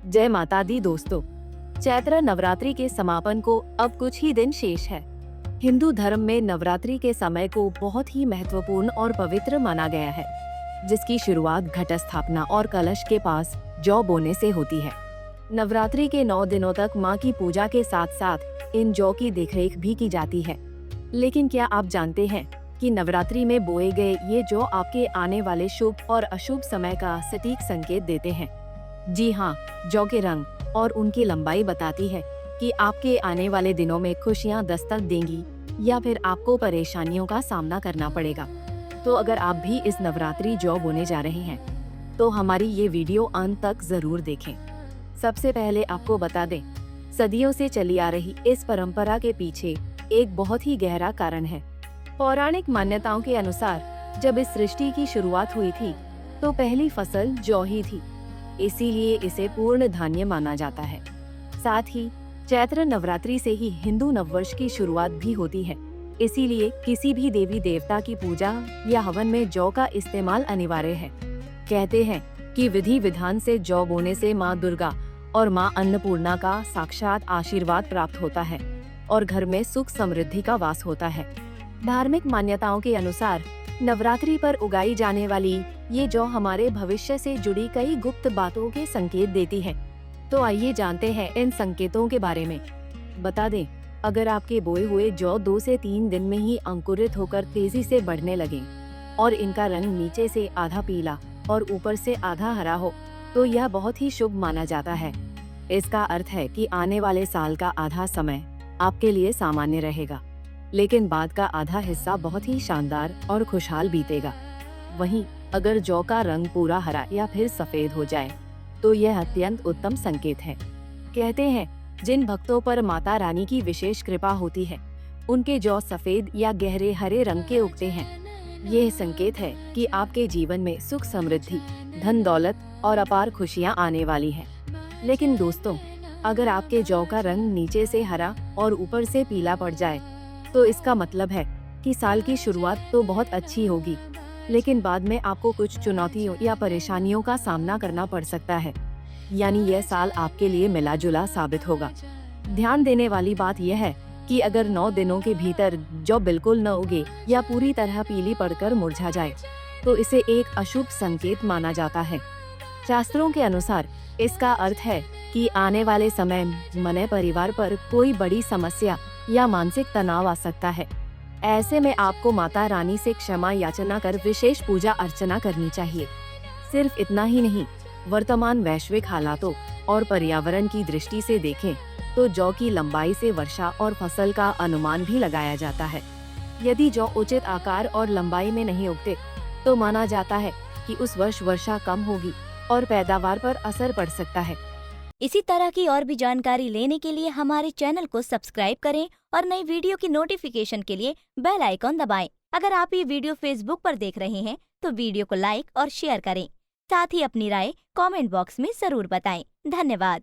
जय माता दी दोस्तों, चैत्र नवरात्रि के समापन को अब कुछ ही दिन शेष है। हिंदू धर्म में नवरात्रि के समय को बहुत ही महत्वपूर्ण और पवित्र माना गया है, जिसकी शुरुआत घट स्थापना और कलश के पास जौ बोने से होती है। नवरात्रि के 9 दिनों तक मां की पूजा के साथ साथ इन जौ की देखरेख भी की जाती है। लेकिन क्या आप जानते हैं कि नवरात्रि में बोए गए ये जौ आपके आने वाले शुभ और अशुभ समय का सटीक संकेत देते हैं। जी हाँ, जौ के रंग और उनकी लंबाई बताती है कि आपके आने वाले दिनों में खुशियां दस्तक देंगी या फिर आपको परेशानियों का सामना करना पड़ेगा। तो अगर आप भी इस नवरात्रि जौ बोने जा रहे हैं तो हमारी ये वीडियो अंत तक जरूर देखें। सबसे पहले आपको बता दें, सदियों से चली आ रही इस परंपरा के पीछे एक बहुत ही गहरा कारण है। पौराणिक मान्यताओं के अनुसार जब इस सृष्टि की शुरुआत हुई थी तो पहली फसल जौ ही थी, इसीलिए इसे पूर्ण धान्य माना जाता है। साथ ही चैत्र नवरात्रि से ही हिंदू नववर्ष की शुरुआत भी होती है, इसीलिए किसी भी देवी देवता की पूजा या हवन में जौ का इस्तेमाल अनिवार्य है। कहते हैं कि विधि विधान से जौ बोने से माँ दुर्गा और माँ अन्नपूर्णा का साक्षात आशीर्वाद प्राप्त होता है और घर में सुख समृद्धि का वास होता है। धार्मिक मान्यताओं के अनुसार नवरात्रि पर उगाई जाने वाली ये जौ हमारे भविष्य से जुड़ी कई गुप्त बातों के संकेत देती है। तो आइए जानते हैं इन संकेतों के बारे में। बता दें, अगर आपके बोए हुए जौ 2 से 3 दिन में ही अंकुरित होकर तेजी से बढ़ने लगे और इनका रंग नीचे से आधा पीला और ऊपर से आधा हरा हो, तो यह बहुत ही शुभ माना जाता है। इसका अर्थ है कि आने वाले साल का आधा समय आपके लिए सामान्य रहेगा, लेकिन बाद का आधा हिस्सा बहुत ही शानदार और खुशहाल बीतेगा। वहीं अगर जौ का रंग पूरा हरा या फिर सफेद हो जाए तो यह अत्यंत उत्तम संकेत है। कहते हैं, जिन भक्तों पर माता रानी की विशेष कृपा होती है उनके जौ सफेद या गहरे हरे रंग के उगते हैं। यह संकेत है कि आपके जीवन में सुख समृद्धि, धन दौलत और अपार खुशियां आने वाली हैं। लेकिन दोस्तों, अगर आपके जौ का रंग नीचे से हरा और ऊपर से पीला पड़ जाए तो इसका मतलब है कि साल की शुरुआत तो बहुत अच्छी होगी, लेकिन बाद में आपको कुछ चुनौतियों या परेशानियों का सामना करना पड़ सकता है। यानी यह साल आपके लिए मिला जुला साबित होगा। ध्यान देने वाली बात यह है कि अगर 9 दिनों के भीतर जौ बिल्कुल न उगे या पूरी तरह पीली पड़कर मुरझा जाए तो इसे एक अशुभ संकेत माना जाता है। शास्त्रों के अनुसार इसका अर्थ है कि आने वाले समय में परिवार पर कोई बड़ी समस्या या मानसिक तनाव आ सकता है। ऐसे में आपको माता रानी से क्षमा याचना कर विशेष पूजा अर्चना करनी चाहिए। सिर्फ इतना ही नहीं, वर्तमान वैश्विक हालातों और पर्यावरण की दृष्टि से देखें तो जौ की लंबाई से वर्षा और फसल का अनुमान भी लगाया जाता है। यदि जौ उचित आकार और लंबाई में नहीं उगते तो माना जाता है कि उस वर्ष वर्षा कम होगी और पैदावार पर असर पड़ सकता है। इसी तरह की और भी जानकारी लेने के लिए हमारे चैनल को सब्सक्राइब करें और नई वीडियो की नोटिफिकेशन के लिए बेल आइकॉन दबाएं। अगर आप ये वीडियो फेसबुक पर देख रहे हैं तो वीडियो को लाइक और शेयर करें। साथ ही अपनी राय कमेंट बॉक्स में जरूर बताएं। धन्यवाद।